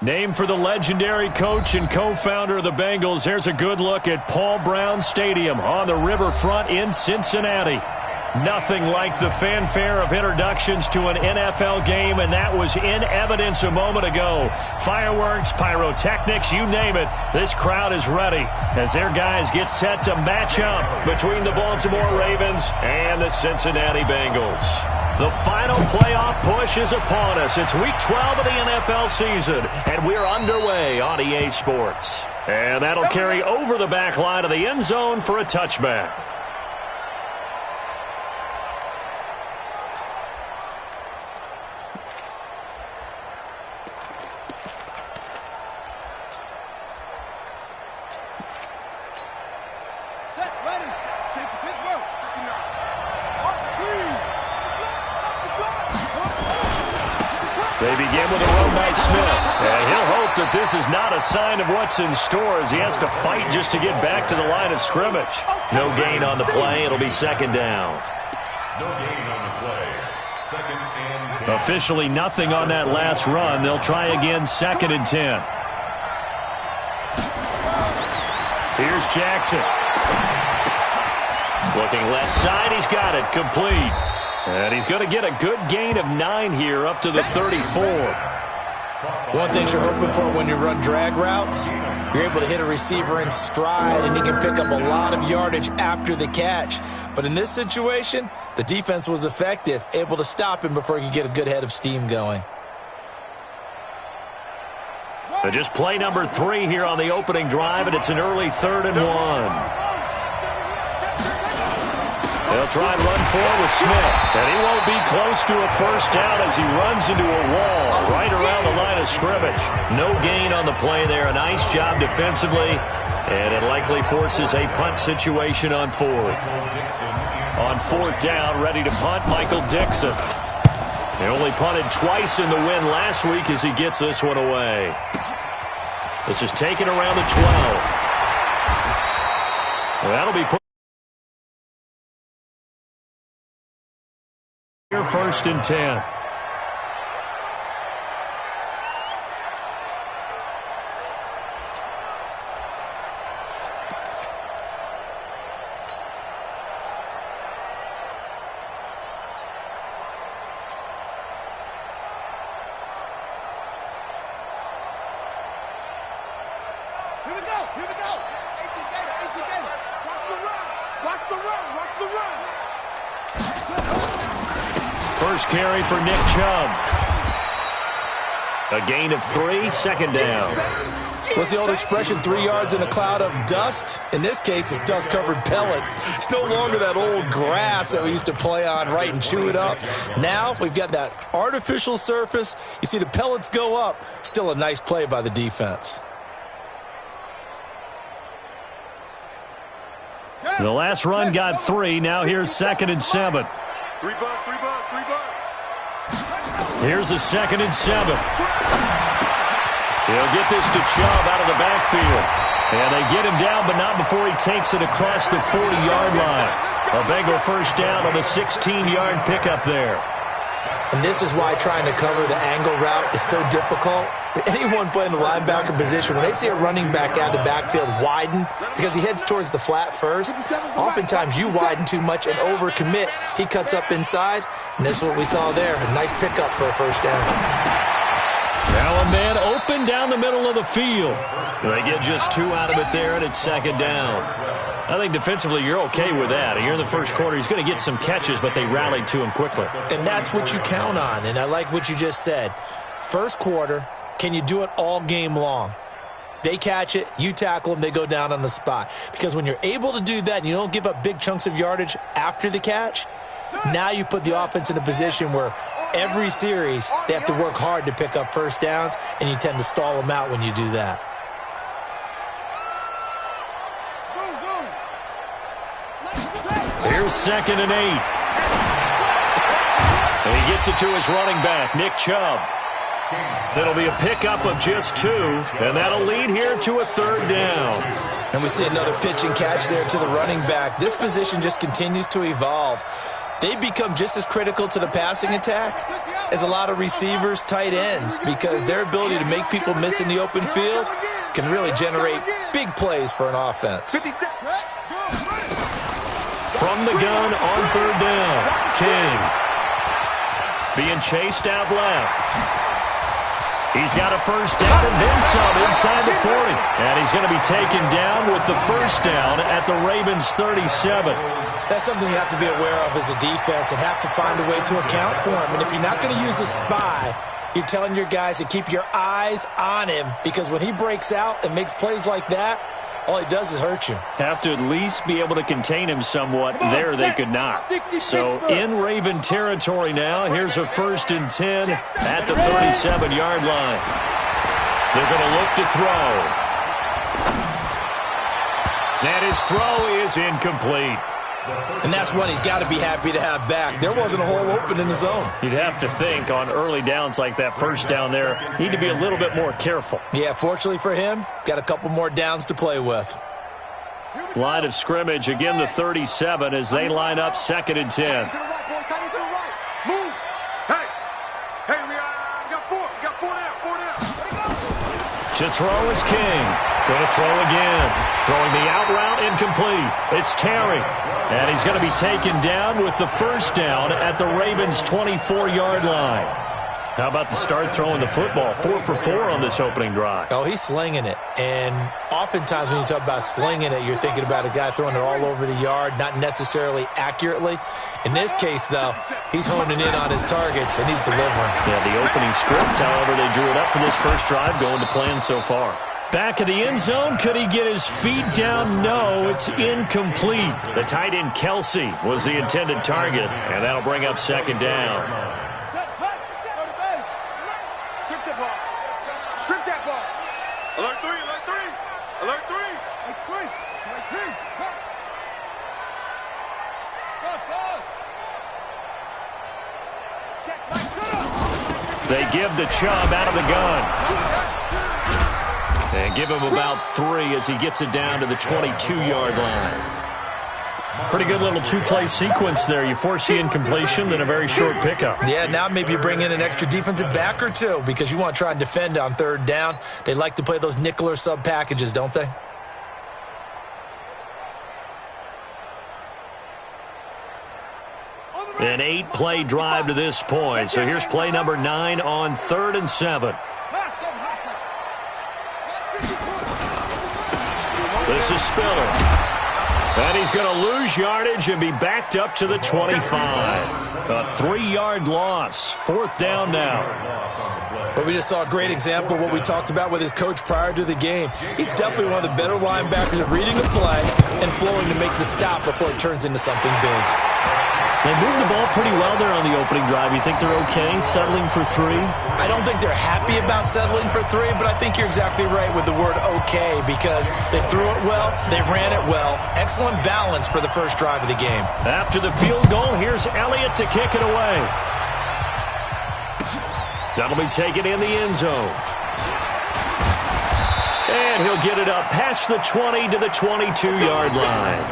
Named for the legendary coach and co-founder of the Bengals, here's a good look at Paul Brown Stadium on the riverfront in Cincinnati. Nothing like the fanfare of introductions to an NFL game, and that was in evidence a moment ago. Fireworks, pyrotechnics, you name it. This crowd is ready as their guys get set to match up between the Baltimore Ravens and the Cincinnati Bengals. The final playoff push is upon us. It's Week 12 of the NFL season, and we're underway on EA Sports. And that'll carry over the back line of the end zone for a touchback. They begin with a run by Smith, and he'll hope that this is not a sign of what's in store as he has to fight just to get back to the line of scrimmage. No gain on the play. It'll be second down. No gain on the play. Second and 10. Officially nothing on that last run. They'll try again, second and 10. Here's Jackson. Looking left side. He's got it. Complete. And he's going to get a good gain of 9 here up to the 34. One thing you're hoping for when you run drag routes, you're able to hit a receiver in stride, and he can pick up a lot of yardage after the catch. But in this situation, the defense was effective, able to stop him before he could get a good head of steam going. So just play number 3 here on the opening drive, and it's an early 3rd and 1. They'll try and run forward with Smith, and he won't be close to a first down as he runs into a wall right around the line of scrimmage. No gain on the play there. A nice job defensively, and it likely forces a punt situation on 4th. On 4th down, ready to punt, Michael Dixon. They only punted twice in the win last week as he gets this one away. This is taken around the 12. Well, that'll be put. Here, 1st and 10. Here we go. Here we go. AT Gator. Watch the run. First carry for Nick Chubb. A gain of 3, second down. What's the old expression, 3 yards in a cloud of dust? In this case, it's dust-covered pellets. It's no longer that old grass that we used to play on, right, and chew it up. Now we've got that artificial surface. You see the pellets go up. Still a nice play by the defense. The last run got 3. Now here's 2nd and 7. 3 bucks. Here's a 2nd and 7. He'll get this to Chubb out of the backfield. And they get him down, but not before he takes it across the 40-yard line. A Bengal first down on a 16-yard pickup there. And this is why trying to cover the angle route is so difficult. Anyone playing the linebacker position, when they see a running back out of the backfield widen, because he heads towards the flat first, oftentimes you widen too much and overcommit. He cuts up inside, and this is what we saw there. A nice pickup for a first down. Now a man open down the middle of the field. They get just 2 out of it there, and it's 2nd down. I think defensively you're okay with that. Here in the first quarter, he's going to get some catches, but they rallied to him quickly. And that's what you count on, and I like what you just said. First quarter, can you do it all game long? They catch it, you tackle them, they go down on the spot. Because when you're able to do that and you don't give up big chunks of yardage after the catch, now you put the offense in a position where every series they have to work hard to pick up first downs, and you tend to stall them out when you do that. Here's 2nd and 8. And he gets it to his running back, Nick Chubb. That'll be a pickup of just 2, and that'll lead here to a 3rd down. And we see another pitch and catch there to the running back. This position just continues to evolve. they become just as critical to the passing attack as a lot of receivers, tight ends, because their ability to make people miss in the open field can really generate big plays for an offense. From the gun on third down, King. Being chased out left. He's got a first down and then some inside the 40. And he's going to be taken down with the first down at the Ravens' 37. That's something you have to be aware of as a defense and have to find a way to account for him. And if you're not going to use a spy, you're telling your guys to keep your eyes on him, because when he breaks out and makes plays like that, all he does is hurt you. Have to at least be able to contain him somewhat. There they could not. So in Raven territory now, here's a 1st and 10 at the 37-yard line. They're going to look to throw. And his throw is incomplete. And that's one he's got to be happy to have back. There wasn't a hole open in the zone. You'd have to think on early downs like that first down there, need to be a little bit more careful. Yeah, fortunately for him, got a couple more downs to play with. Line of scrimmage, again the 37 as they line up 2nd and 10. Move. Hey, we got four down. To throw is King. Going to throw again. Throwing the out route incomplete. It's Terry. And he's going to be taken down with the first down at the Ravens' 24-yard line. How about the start throwing the football? 4 for 4 on this opening drive. Oh, he's slinging it. And oftentimes when you talk about slinging it, you're thinking about a guy throwing it all over the yard, not necessarily accurately. In this case, though, he's honing in on his targets, and he's delivering. Yeah, the opening script, however, they drew it up for this first drive, going to plan so far. Back of the end zone, could he get his feet down? No, it's incomplete. The tight end, Kelsey, was the intended target, and that'll bring up 2nd down. Strip that ball. Alert 3. Alert 3. They give the Chubb out of the gun. And give him about 3 as he gets it down to the 22-yard line. Pretty good little 2-play sequence there. You force the incompletion, then a very short pickup. Yeah, now maybe you bring in an extra defensive back or two because you want to try and defend on 3rd down. They like to play those nickel or sub packages, don't they? An 8-play drive to this point. So here's play number 9 on 3rd and 7. This is Spiller. And he's going to lose yardage and be backed up to the 25. A 3-yard loss. 4th down now. But we just saw a great example of what we talked about with his coach prior to the game. He's definitely one of the better linebackers at reading the play and flowing to make the stop before it turns into something big. They moved the ball pretty well there on the opening drive. You think they're okay settling for 3? I don't think they're happy about settling for 3, but I think you're exactly right with the word okay because they threw it well, they ran it well. Excellent balance for the first drive of the game. After the field goal, here's Elliott to kick it away. That'll be taken in the end zone. And he'll get it up past the 20 to the 22-yard line.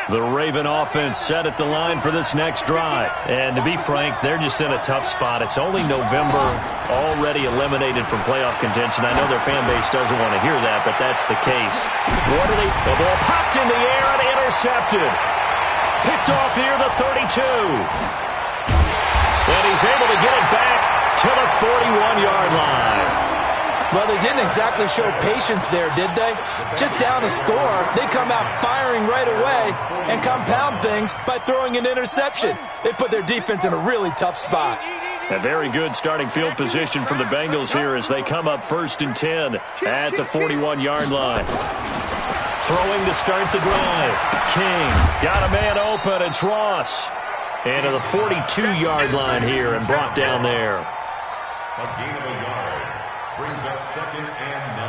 The Raven offense set at the line for this next drive. And to be frank, they're just in a tough spot. It's only November, already eliminated from playoff contention. I know their fan base doesn't want to hear that, but that's the case. What are they? The ball popped in the air and intercepted. Picked off near the 32. And he's able to get it back to the 41-yard line. Well, they didn't exactly show patience there, did they? Just down a score, they come out firing right away and compound things by throwing an interception. They put their defense in a really tough spot. A very good starting field position from the Bengals here as they come up 1st and 10 at the 41-yard line. Throwing to start the drive. King got a man open. It's Ross. And to the 42-yard line here and brought down there. A gain of a yard. Brings up 2nd and 9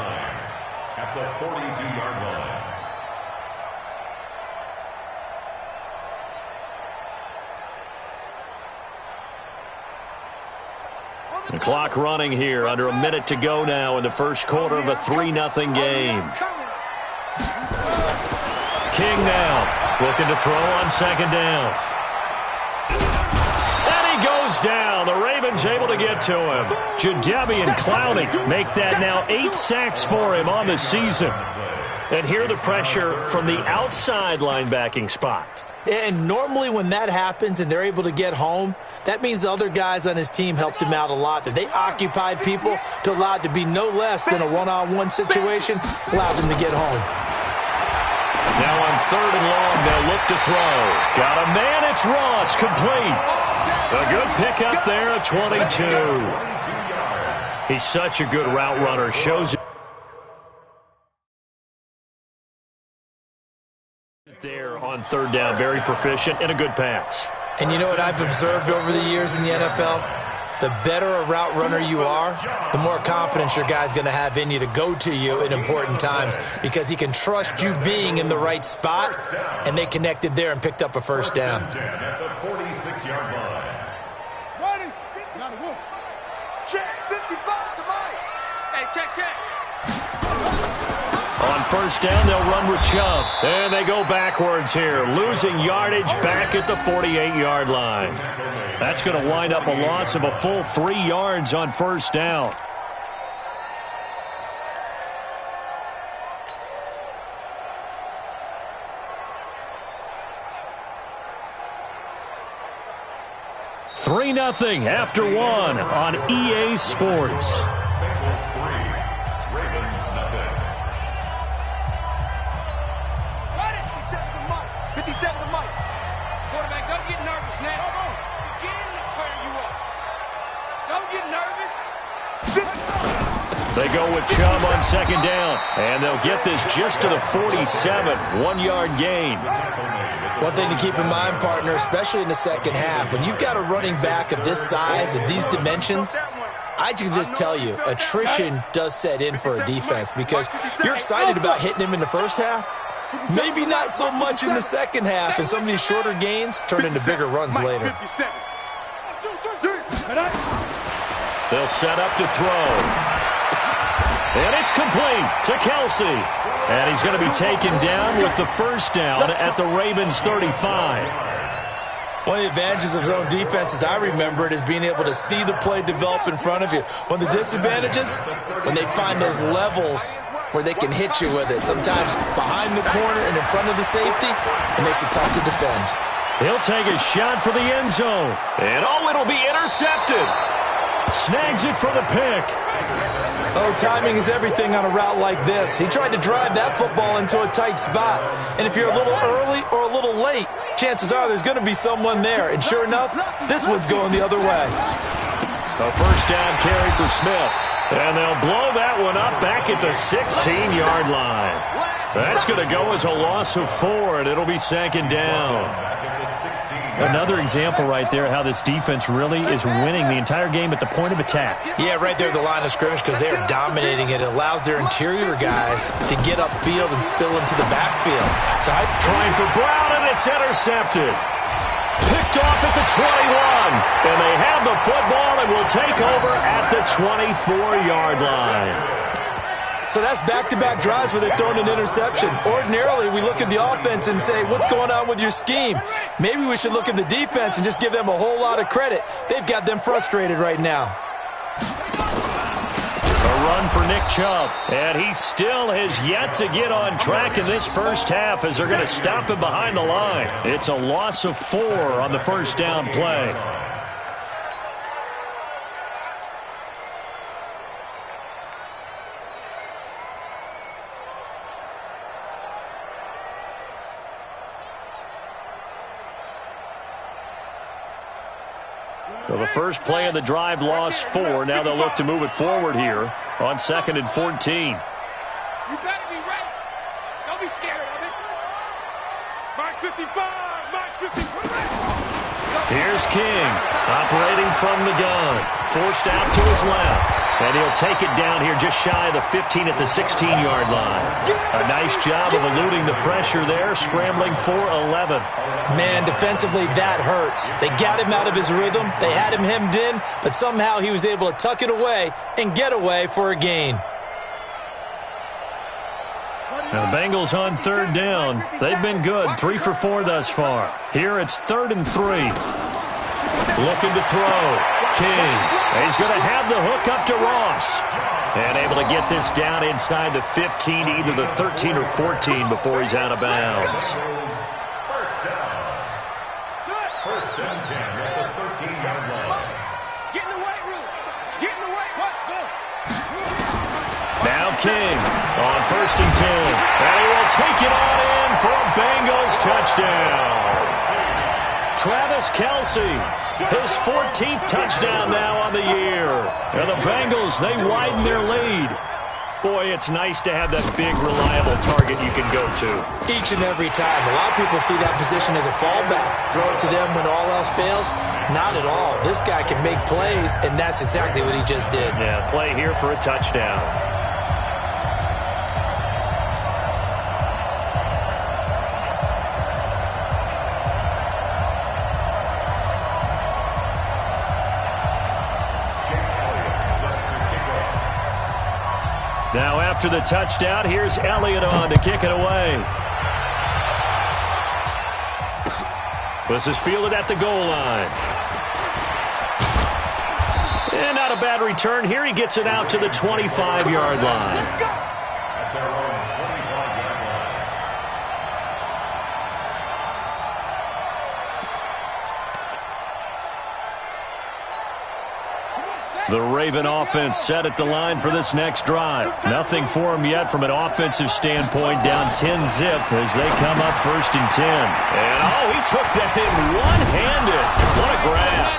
at the 42-yard line. The clock running here, under a minute to go now in the first quarter of a 3-0 game. King now, looking to throw on second down. And he goes down. The Ravens able to get to him. Jadeveon Clowney make that now 8 sacks for him on the season. And here the pressure from the outside linebacking spot. And normally when that happens and they're able to get home, that means the other guys on his team helped him out a lot. That they occupied people to allow it to be no less than a one-on-one situation, allows him to get home. Now on 3rd and long, they'll look to throw. Got a man, it's Ross, complete. A good pickup there at 22. He's such a good route runner, shows it. There on 3rd down, very proficient and a good pass. And you know what I've observed over the years in the NFL? The better a route runner you are, the more confidence your guy's going to have in you to go to you in important times because he can trust you being in the right spot, and they connected there and picked up a first down. At the 46-yard line. Ready? Not a whoop. Check. 55 to Mike. Hey, check. On 1st down, they'll run with Chubb. And they go backwards here, losing yardage back at the 48-yard line. That's going to wind up a loss of a full 3 yards on 1st down. Three 0 after 1 on EA Sports. They go with Chubb on 2nd down, and they'll get this just to the 47, 1-yard gain. One thing to keep in mind, partner, especially in the second half, when you've got a running back of this size, of these dimensions, I can just tell you, attrition does set in for a defense because you're excited about hitting him in the first half, maybe not so much in the second half, and some of these shorter gains turn into bigger runs later. They'll set up to throw. And it's complete to Kelsey. And he's going to be taken down with the first down at the Ravens 35. One of the advantages of zone defense, as I remember it, is being able to see the play develop in front of you. One of the disadvantages, when they find those levels where they can hit you with it. Sometimes behind the corner and in front of the safety, it makes it tough to defend. He'll take a shot for the end zone. And it'll be intercepted. Snags it for the pick. Oh, timing is everything on a route like this. He tried to drive that football into a tight spot. And if you're a little early or a little late, chances are there's going to be someone there. And sure enough, this one's going the other way. A first down carry for Smith. And they'll blow that one up back at the 16-yard line. That's going to go as a loss of 4, and it'll be 2nd down. Another example right there how this defense really is winning the entire game at the point of attack. Yeah, right there at the line of scrimmage because they're dominating it. It allows their interior guys to get upfield and spill into the backfield. So trying for Brown, and it's intercepted. Picked off at the 21. And they have the football and will take over at the 24-yard line. So that's back-to-back drives where they've thrown an interception. Ordinarily, we look at the offense and say, what's going on with your scheme? Maybe we should look at the defense and just give them a whole lot of credit. They've got them frustrated right now. A run for Nick Chubb, and he still has yet to get on track in this first half as they're going to stop him behind the line. It's a loss of 4 on the first down play. So the first play of the drive lost 4. Now they'll look to move it forward here on 2nd and 14. You better be ready. Don't be scared of it. Mark 55, Mark 55. Here's King, operating from the gun. Forced out to his left. And he'll take it down here just shy of the 15 at the 16-yard line. A nice job of eluding the pressure there, scrambling for 11. Man, defensively, that hurts. They got him out of his rhythm. They had him hemmed in, but somehow he was able to tuck it away and get away for a gain. Now, the Bengals on third down. They've been good, 3 for 4 thus far. Here it's 3rd and 3. Looking to throw. King. He's going to have the hook up to Ross. And able to get this down inside the 15, either the 13 or 14 before he's out of bounds. First down. First and 10 at the 13-yard line. Get in the weight room. Get in the weight room. Now King on 1st and 10. And he will take it on in for a Bengals touchdown. Travis Kelce, his 14th touchdown now on the year. And the Bengals, they widen their lead. Boy, it's nice to have that big, reliable target you can go to. Each and every time. A lot of people see that position as a fallback. Throw it to them when all else fails. Not at all. This guy can make plays, and that's exactly what he just did. Yeah, play here for a touchdown. Now after the touchdown, here's Elliott on to kick it away. This is fielded at the goal line. And not a bad return here. He gets it out to the 25-yard line. At their own 25-yard line. The Raven offense set at the line for this next drive. Nothing for them yet from an offensive standpoint, down 10-zip as they come up 1st and 10. And, oh, he took that in one-handed. What a grab.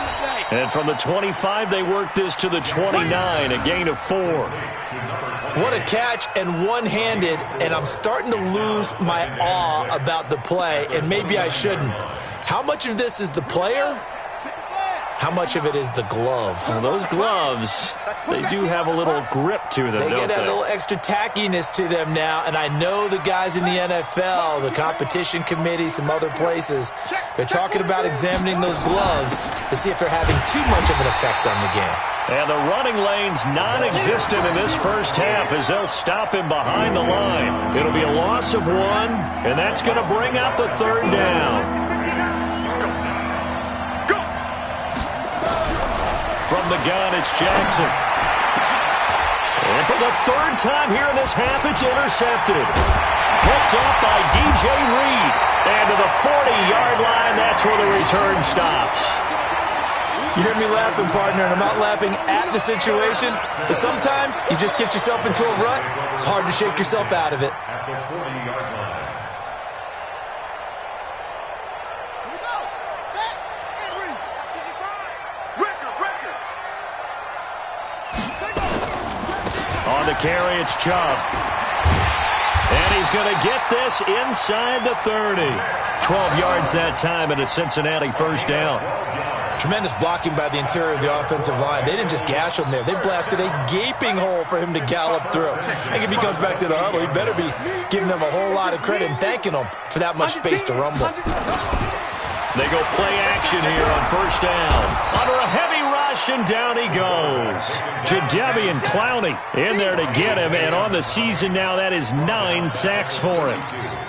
And from the 25, they work this to the 29, a gain of 4. What a catch and one-handed, and I'm starting to lose my awe about the play, and maybe I shouldn't. How much of this is the player? How much of it is the glove? Well, those gloves, they do have a little grip to them, They don't get a they? little extra tackiness to them now, and I know the guys in the NFL, the competition committee, some other places, they're talking about examining those gloves to see if they're having too much of an effect on the game. And the running lane's non-existent in this first half as they'll stop him behind the line. It'll be a loss of 1, and that's going to bring up a 3rd down. From the gun, it's Jackson. And for the 3rd time here in this half, it's intercepted. Picked off by DJ Reed. And to the 40-yard line, that's where the return stops. You hear me laughing, partner, and I'm not laughing at the situation, but sometimes you just get yourself into a rut. It's hard to shake yourself out of it. At the 40-yard line. On the carry, it's Chubb. And he's going to get this inside the 30. 12 yards that time and a Cincinnati 1st down. Tremendous blocking by the interior of the offensive line. They didn't just gash him there. They blasted a gaping hole for him to gallop through. I think if he comes back to the huddle, he better be giving them a whole lot of credit and thanking them for that much space to rumble. They go play action here on 1st down. Under a heavy rush, and down he goes. Jadeveon Clowney in there to get him, and on the season now, that is 9 sacks for him.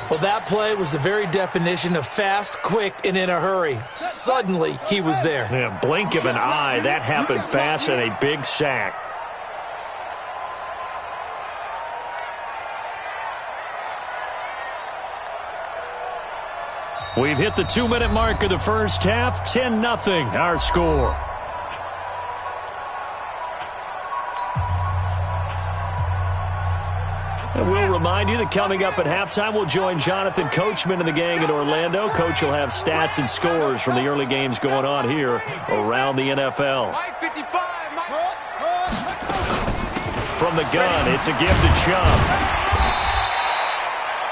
Well, that play was the very definition of fast, quick, and in a hurry. Suddenly, he was there. Yeah, blink of an eye, that happened fast, and a big sack. We've hit the 2-minute mark of the first half. 10-0, our score. And we'll remind you that coming up at halftime, we'll join Jonathan Coachman and the gang in Orlando. Coach will have stats and scores from the early games going on here around the NFL. From the gun, it's a give to Chubb.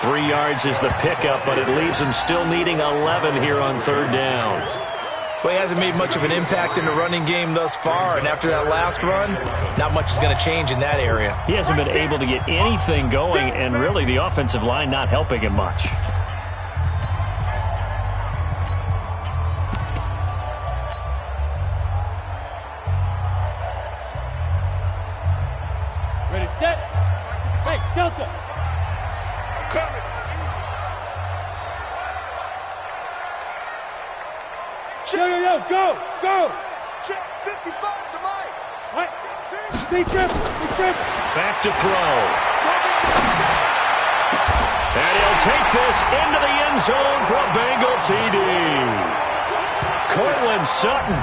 3 yards is the pickup, but it leaves him still needing 11 here on 3rd down. Well, he hasn't made much of an impact in the running game thus far, and after that last run, not much is going to change in that area. He hasn't been able to get anything going, and really the offensive line not helping him much. Ready, set. Hey, Delta. I'm coming. Yo, go. Check 55 to Mike. Right. Big trip. Back to throw. And he'll take this into the end zone for a Bengal TD. Cortland Sutton,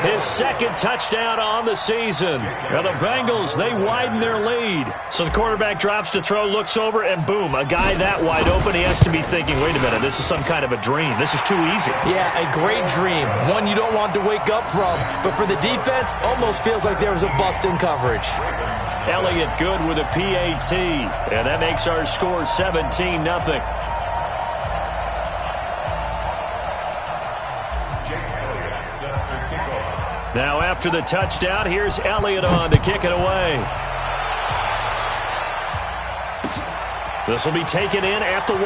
his second touchdown on the season. Now the Bengals, they widen their lead. So the quarterback drops to throw, looks over, and boom, a guy that wide open, he has to be thinking, wait a minute, this is some kind of a dream. This is too easy. Yeah, a great dream. One you don't want to wake up from. But for the defense, almost feels like there was a bust in coverage. Elliott good with a PAT, and that makes our score 17-0. Now after the touchdown, here's Elliott on to kick it away. This will be taken in at the 1.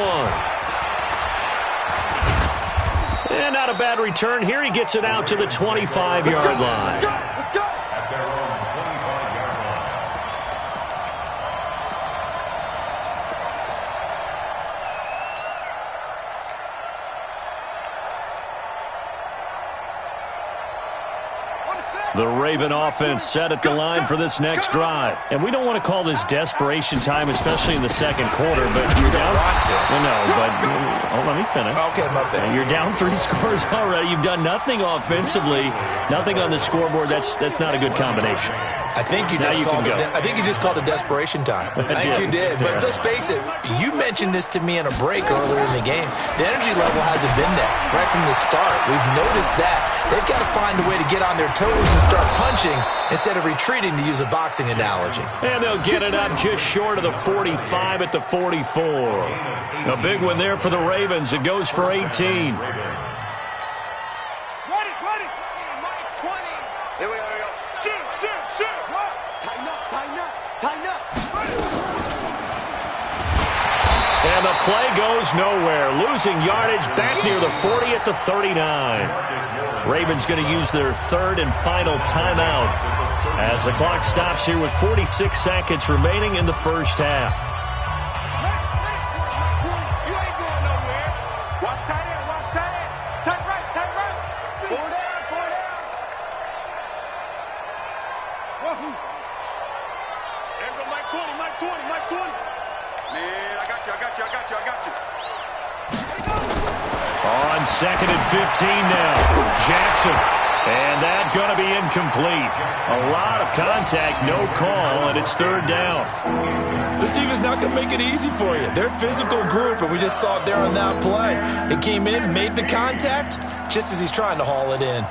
And not a bad return here. He gets it out to the 25-yard line. Let's go. At their own 25-yard line. The Raven offense set at the line for this next drive. And we don't want to call this desperation time, especially in the second quarter, but you're down. Well, no, but let me finish. Okay, my bad. You're down 3 scores already. You've done nothing offensively, nothing on the scoreboard. That's not a good combination. I think you just called it desperation time. I think you did. But let's face it, you mentioned this to me in a break earlier in the game. The energy level hasn't been there right from the start. We've noticed that. They've got to find a way to get on their toes and start punching instead of retreating, to use a boxing analogy. And they'll get it up just short of the 45 at the 44. A big one there for the Ravens. It goes for 18. Ready. Mike 20. Here we go. Shoot. What? Tighten up. And the play goes nowhere. Losing yardage back near the 40 at the 39. Ravens going to use their third and final timeout as the clock stops here with 46 seconds remaining in the first half. You ain't going nowhere. Watch tight end. Tight right. Four down. Wahoo. There go Mike 20. Man, I got you. On 2nd and 15 now. Jackson. And that going to be incomplete. A lot of contact, no call, and it's 3rd down. This defense not going to make it easy for you. They're a physical group, and we just saw it there on that play. It came in, made the contact, just as he's trying to haul it in.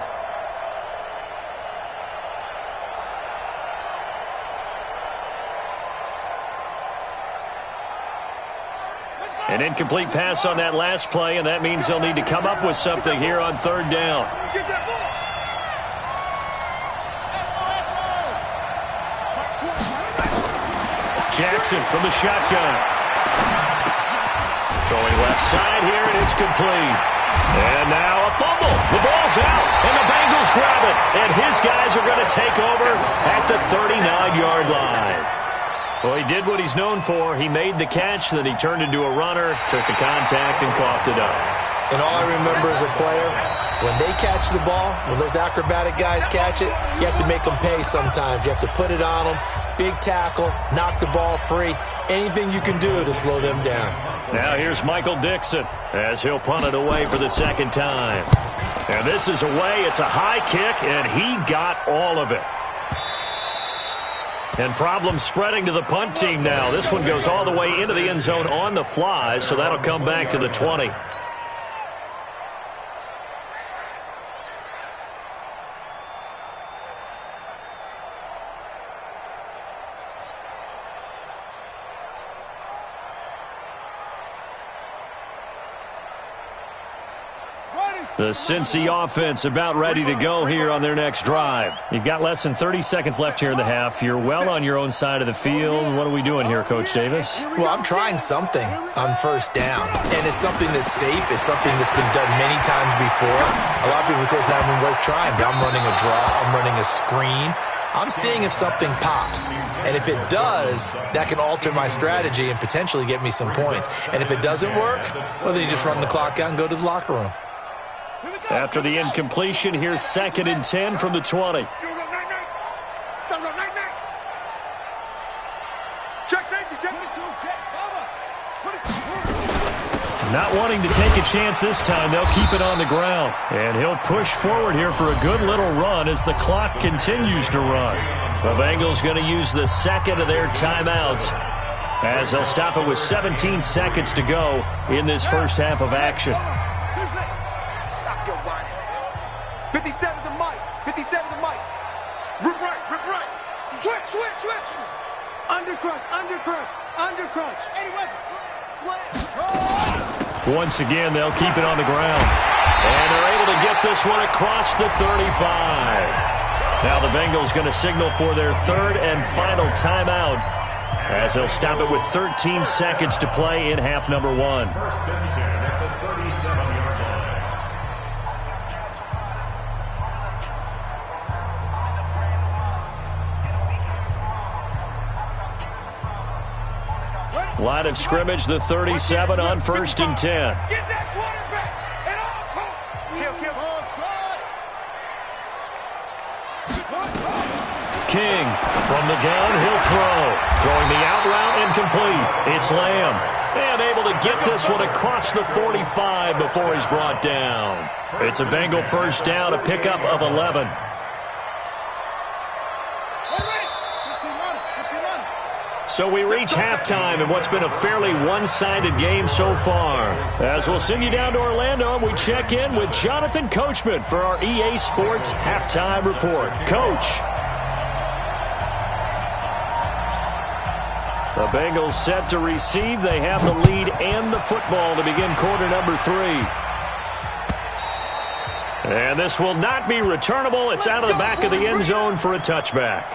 An incomplete pass on that last play, and that means they'll need to come up with something here on 3rd down. Get that ball. Jackson from the shotgun. Throwing left side here, and it's complete. And now a fumble. The ball's out, and the Bengals grab it. And his guys are going to take over at the 39-yard line. Well, he did what he's known for. He made the catch, then he turned into a runner, took the contact, and coughed it up. And all I remember as a player, when they catch the ball, when those acrobatic guys catch it, you have to make them pay sometimes. You have to put it on them, big tackle, knock the ball free, anything you can do to slow them down. Now here's Michael Dixon as he'll punt it away for the 2nd time. And this is away. It's a high kick, and he got all of it. And problems spreading to the punt team now. This one goes all the way into the end zone on the fly, so that'll come back to the 20. Ready. The Cincy offense about ready to go here on their next drive. You've got less than 30 seconds left here in the half. You're well on your own side of the field. What are we doing here, Coach Davis? Well, I'm trying something on first down, and it's something that's safe. It's something that's been done many times before. A lot of people say it's not even worth trying, but I'm running a draw. I'm running a screen. I'm seeing if something pops, and if it does, that can alter my strategy and potentially get me some points. And if it doesn't work, well, then you just run the clock out and go to the locker room. After the incompletion, here's 2nd and 10 from the 20. Not wanting to take a chance this time, they'll keep it on the ground. And he'll push forward here for a good little run as the clock continues to run. The Bengals going to use the second of their timeouts as they'll stop it with 17 seconds to go in this first half of action. 57 to Mike. 57 to Mike. Rip right. Switch. Undercrush. Anyway. Once again, they'll keep it on the ground. And they're able to get this one across the 35. Now the Bengals going to signal for their third and final timeout as they'll stop it with 13 seconds to play in half number 1. First and 10 at the 37-yard line. Line of scrimmage, the 37 on 1st and 10. Get that quarterback and all King from the downhill throw. Throwing the out route incomplete. It's Lamb. And able to get this one across the 45 before he's brought down. It's a Bengal first down, a pickup of 11. So we reach halftime in what's been a fairly one-sided game so far. As we'll send you down to Orlando, and we check in with Jonathan Coachman for our EA Sports Halftime Report. Coach. The Bengals set to receive. They have the lead and the football to begin quarter number 3. And this will not be returnable. It's out of the back of the end zone for a touchback.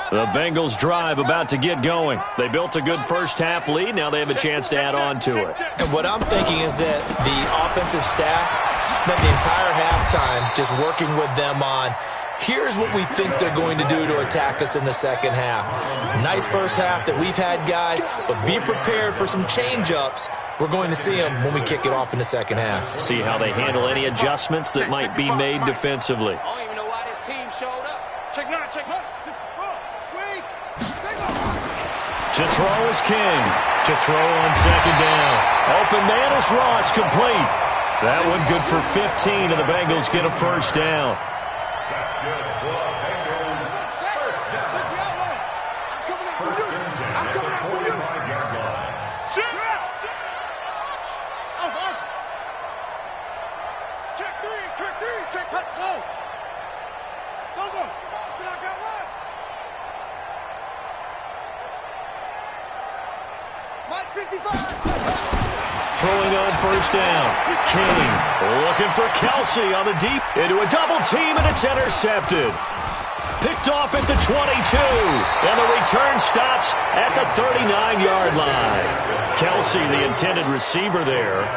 The Bengals drive about to get going. They built a good first half lead. Now they have a chance to add on to it. And what I'm thinking is that the offensive staff spent the entire halftime just working with them on, here's what we think they're going to do to attack us in the second half. Nice first half that we've had, guys, but be prepared for some change-ups. We're going to see them when we kick it off in the second half. See how they handle any adjustments that might be made defensively. I don't even know why this team showed up. Check. To throw is King. To throw on second down. Open man is Ross, complete. That one good for 15, and the Bengals get a first down. That's good for the Bengals. First down. I'm coming out for you. 45-yard line. Check three. Go. Should I got one? Mike 55. Throwing on first down. King looking for Kelsey on the deep. Into a double team, and it's intercepted. Picked off at the 22. And the return stops at the 39-yard line. Kelsey, the intended receiver there.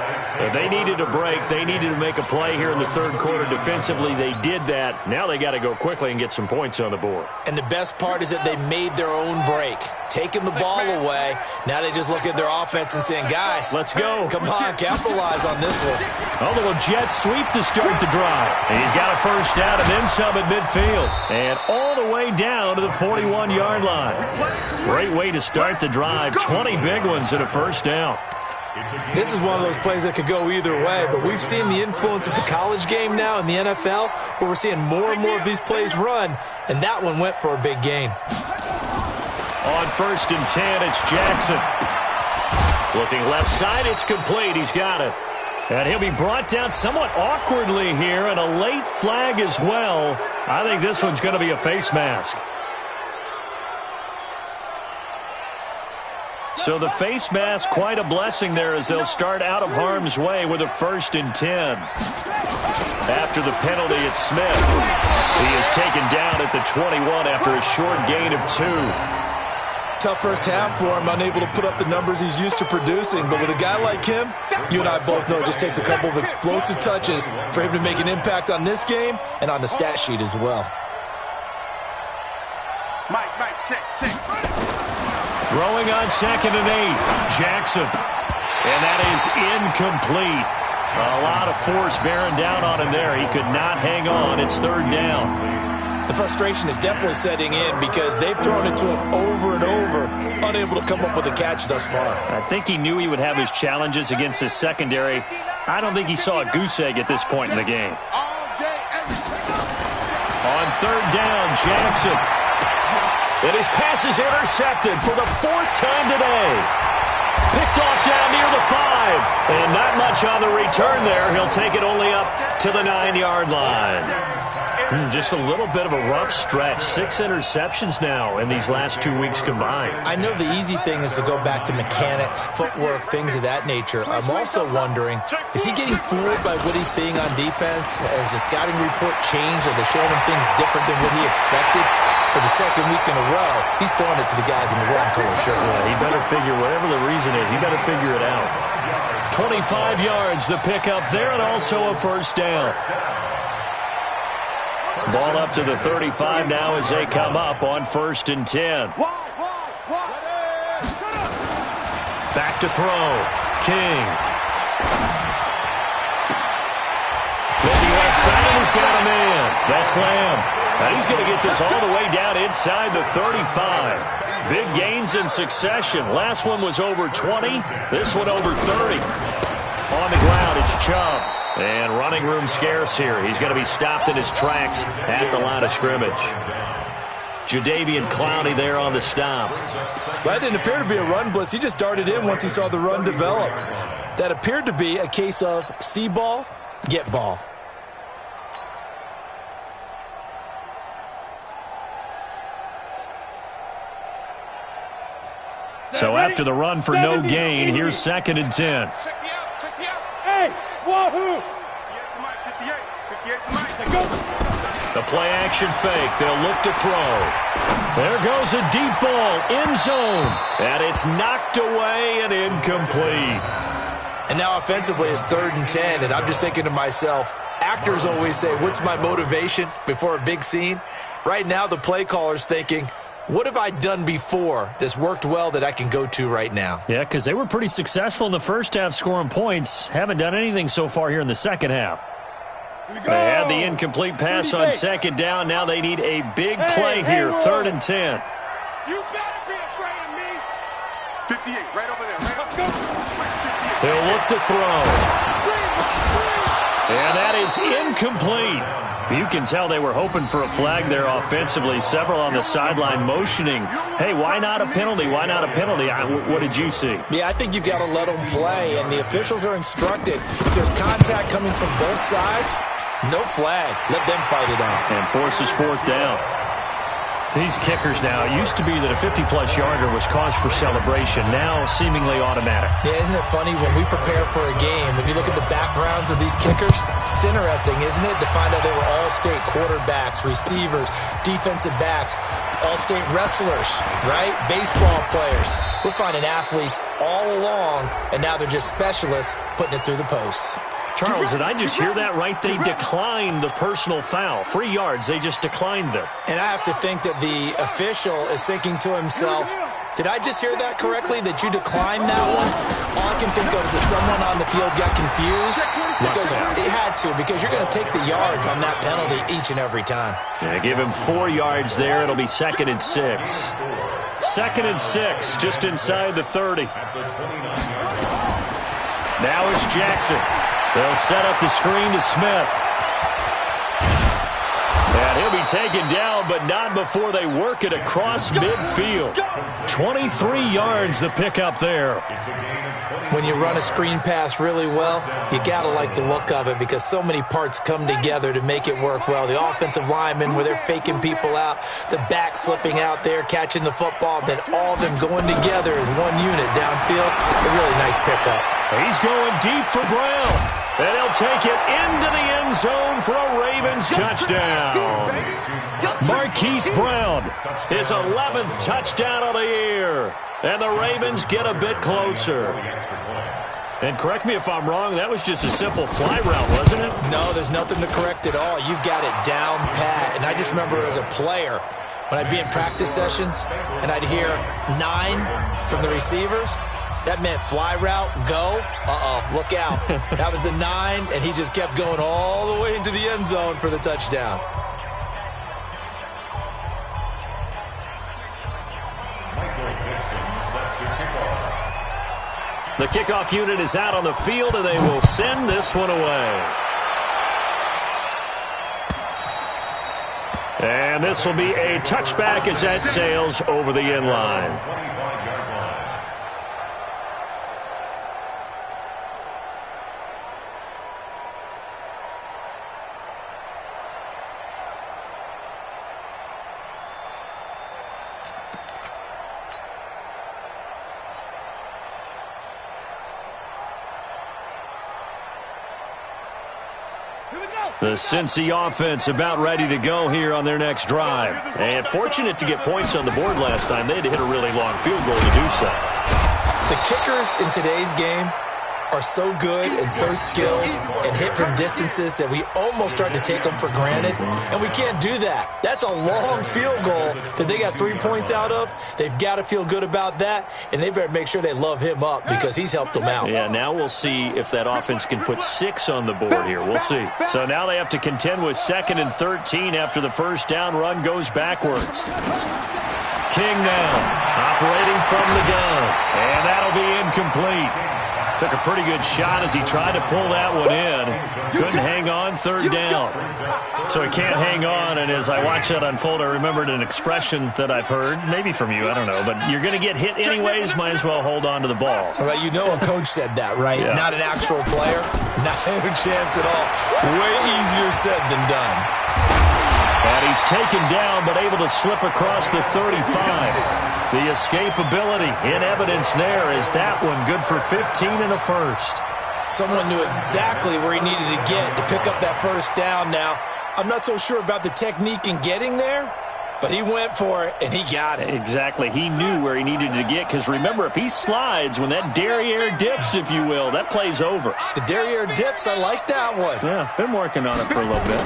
They needed a break. They needed to make a play here in the third quarter defensively. They did that. Now they got to go quickly and get some points on the board. And the best part is that they made their own break. Taking the ball away. Now they just look at their offense and saying, guys, let's go. Come on, capitalize on this one. A little jet sweep to start the drive. And he's got a first down and then some at midfield. And all the way down to the 41-yard line. Great way to start the drive. 20 big ones and a first down. This is one of those plays that could go either way, but we've seen the influence of the college game now in the NFL, where we're seeing more and more of these plays run, and that one went for a big gain. On first and 10, it's Jackson. Looking left side, it's complete. He's got it. And he'll be brought down somewhat awkwardly here, and a late flag as well. I think this one's going to be a face mask. So the face mask, quite a blessing there as they'll start out of harm's way with a 1st and 10. After the penalty, it's Smith. He is taken down at the 21 after a short gain of 2. Tough first half for him, unable to put up the numbers he's used to producing. But with a guy like him, you and I both know it just takes a couple of explosive touches for him to make an impact on this game and on the stat sheet as well. Mike, check. Throwing on 2nd and 8, Jackson. And that is incomplete. A lot of force bearing down on him there. He could not hang on. It's 3rd down. The frustration is definitely setting in because they've thrown it to him over and over, unable to come up with a catch thus far. I think he knew he would have his challenges against his secondary. I don't think he saw a goose egg at this point in the game. On 3rd down, Jackson. And his pass is intercepted for the 4th time today. Picked off down near the 5. And not much on the return there. He'll take it only up to the 9-yard line. Just a little bit of a rough stretch. 6 interceptions now in these last 2 weeks combined. I know the easy thing is to go back to mechanics, footwork, things of that nature. I'm also wondering, is he getting fooled by what he's seeing on defense? Has the scouting report changed? Are they showing him things different than what he expected? For the 2nd week in a row, he's throwing it to the guys in the wrong color shirts. Yeah, he better figure, whatever the reason is, he better figure it out. 25 yards, the pickup there, and also a 1st down. Ball up to the 35 now as they come up on 1st and 10. Back to throw. King. With the outside, and he's got a man. That's Lamb. Now he's going to get this all the way down inside the 35. Big gains in succession. Last one was over 20. This one over 30. On the ground, it's Chubb. And running room scarce here. He's going to be stopped in his tracks at the line of scrimmage. Jadeveon Clowney there on the stop. Well, that didn't appear to be a run blitz. He just darted in once he saw the run develop. That appeared to be a case of see ball, get ball. So after the run for no gain, here's 2nd and 10. Hey, wahoo! The play-action fake. They'll look to throw. There goes a deep ball, end zone. And it's knocked away and incomplete. And now offensively it's 3rd and 10, and I'm just thinking to myself, actors always say, what's my motivation before a big scene? Right now the play caller's thinking, what have I done before that's worked well that I can go to right now? Yeah, because they were pretty successful in the first half scoring points. Haven't done anything so far here in the second half. They had the incomplete pass on 2nd down. Now they need a big play here, 3rd and 10. You better be afraid of me. 58, right over there. They'll look to throw. And that is incomplete. You can tell they were hoping for a flag there offensively. Several on the sideline motioning, hey, why not a penalty? Why not a penalty? What did you see? Yeah, I think you've got to let them play, and the officials are instructed. If there's contact coming from both sides, no flag. Let them fight it out. And forces 4th down. These kickers now, it used to be that a 50-plus yarder was cause for celebration. Now seemingly automatic. Yeah, isn't it funny when we prepare for a game, when you look at the backgrounds of these kickers, it's interesting, isn't it, to find out they were all-state quarterbacks, receivers, defensive backs, all-state wrestlers, right? Baseball players. We're finding athletes all along, and now they're just specialists putting it through the posts. Charles, did I just hear that right? They declined the personal foul. 3 yards, they just declined them. And I have to think that the official is thinking to himself, did I just hear that correctly, that you declined that one? All I can think of is that someone on the field got confused. Because they had to, because you're going to take the yards on that penalty each and every time. Yeah, give him 4 yards there. It'll be 2nd and 6. 2nd and 6, just inside the 30. Now it's Jackson. They'll set up the screen to Smith. And he'll be be taken down, but not before they work it across midfield. 23 yards the pickup there. When you run a screen pass really well, you got to like the look of it because so many parts come together to make it work well. The offensive linemen, where they're faking people out, the back slipping out there, catching the football, then all of them going together as one unit downfield. A really nice pickup. He's going deep for Brown, and he'll take it into the end zone for a Ravens touchdown. Marquise Brown, his 11th touchdown of the year. And the Ravens get a bit closer. And correct me if I'm wrong, that was just a simple fly route, wasn't it? No, there's nothing to correct at all. You've got it down pat. And I just remember as a player, when I'd be in practice sessions and I'd hear 9 from the receivers, that meant fly route, go, look out. That was the 9, and he just kept going all the way into the end zone for the touchdown. The kickoff unit is out on the field, and they will send this one away. And this will be a touchback as that sails over the end line. The Cincy offense about ready to go here on their next drive. And fortunate to get points on the board last time. They had to hit a really long field goal to do so. The kickers in today's game are so good and so skilled and hit from distances that we almost start to take them for granted. And we can't do that. That's a long field goal that they got 3 points out of. They've got to feel good about that, and they better make sure they love him up because he's helped them out. Yeah, now we'll see if that offense can put 6 on the board here. We'll see. So now they have to contend with 2nd and 13 after the first down run goes backwards. King now operating from the gun, and that'll be incomplete. Took a pretty good shot as he tried to pull that one in. Couldn't hang on 3rd down. So he can't hang on, and as I watched that unfold, I remembered an expression that I've heard, maybe from you, I don't know, but you're going to get hit anyways, might as well hold on to the ball. Well, you know a coach said that, right? Yeah. Not an actual player? Not a chance at all. Way easier said than done. And he's taken down, but able to slip across the 35. The escapability in evidence there is that one good for 15 and a first. Someone knew exactly where he needed to get to pick up that first down now. I'm not so sure about the technique in getting there, but he went for it, and he got it. Exactly. He knew where he needed to get, because remember, if he slides, when that derriere dips, if you will, that play's over. The derriere dips, I like that one. Yeah, been working on it for a little bit.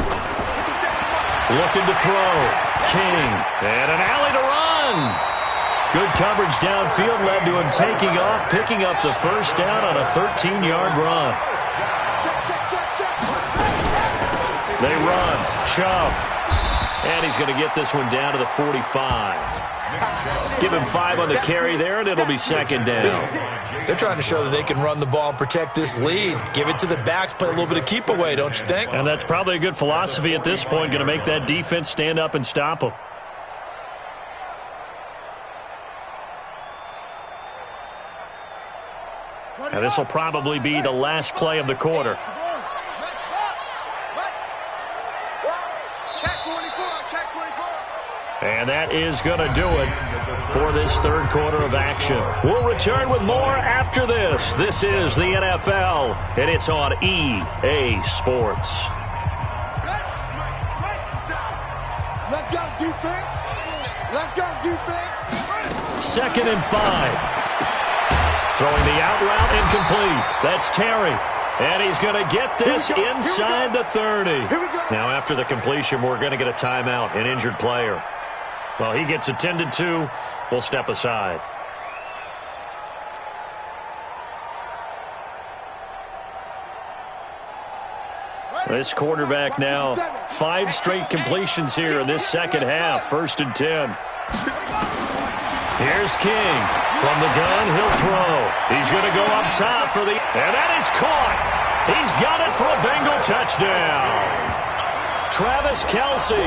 Looking to throw. King. And an alley to run. Good coverage downfield led to him taking off, picking up the first down on a 13-yard run. They run. Chubb. And he's going to get this one down to the 45. Give him 5 on the carry there, and it'll be 2nd down. They're trying to show that they can run the ball and protect this lead. Give it to the backs, play a little bit of keep away, don't you think? And that's probably a good philosophy at this point, going to make that defense stand up and stop them. Now this will probably be the last play of the quarter. And that is going to do it for this 3rd quarter of action. We'll return with more after this. This is the NFL, and it's on EA Sports. Let's go defense. Let's go defense. 2nd and 5. Throwing the out route incomplete. That's Terry. And he's going to get this inside the 30. Now after the completion, we're going to get a timeout, an injured player. Well, he gets attended to. We'll step aside. This quarterback now, 5 straight completions here in this 2nd half. 1st and 10. Here's King. From the gun, he'll throw. He's going to go up top for the... And that is caught. He's got it for a Bengal touchdown. Travis Kelce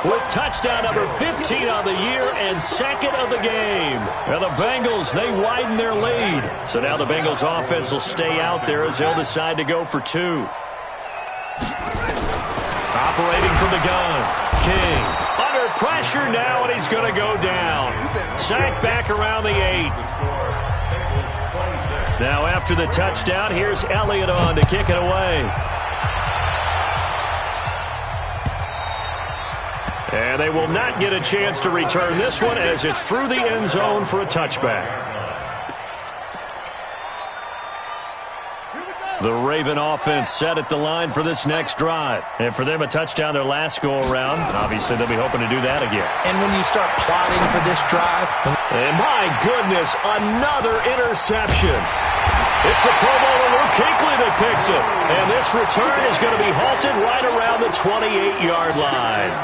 with touchdown number 15 on the year and second of the game. And the Bengals, they widen their lead. So now the Bengals offense will stay out there as they'll decide to go for two. Operating from the gun, King. Under pressure now, and he's going to go down. Sacked back around the 8. Now after the touchdown, here's Elliott on to kick it away. And they will not get a chance to return this one as it's through the end zone for a touchback. The Raven offense set at the line for this next drive. And for them, a touchdown their last go-around. Obviously, they'll be hoping to do that again. And when you start plotting for this drive... And my goodness, another interception. It's the Pro Bowler Luke Kuechly that picks it. And this return is going to be halted right around the 28-yard line.